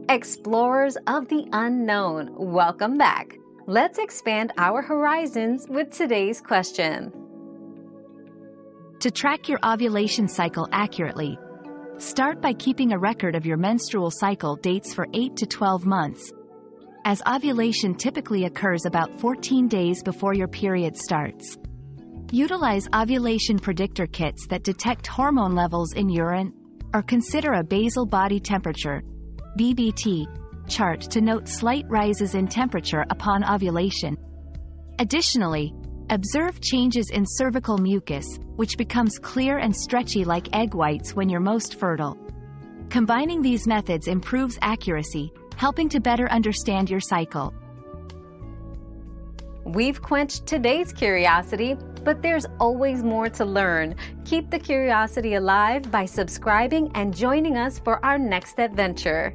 Explorers of the unknown, welcome back. Let's expand our horizons with today's question. To track your ovulation cycle accurately, start by keeping a record of your menstrual cycle dates for 8 to 12 months, as ovulation typically occurs about 14 days before your period starts. Utilize ovulation predictor kits that detect hormone levels in urine, or consider a basal body temperature (BBT) chart to note slight rises in temperature upon ovulation. Additionally, observe changes in cervical mucus, which becomes clear and stretchy like egg whites when you're most fertile. Combining these methods improves accuracy, helping to better understand your cycle. We've quenched today's curiosity, but there's always more to learn. Keep the curiosity alive by subscribing and joining us for our next adventure.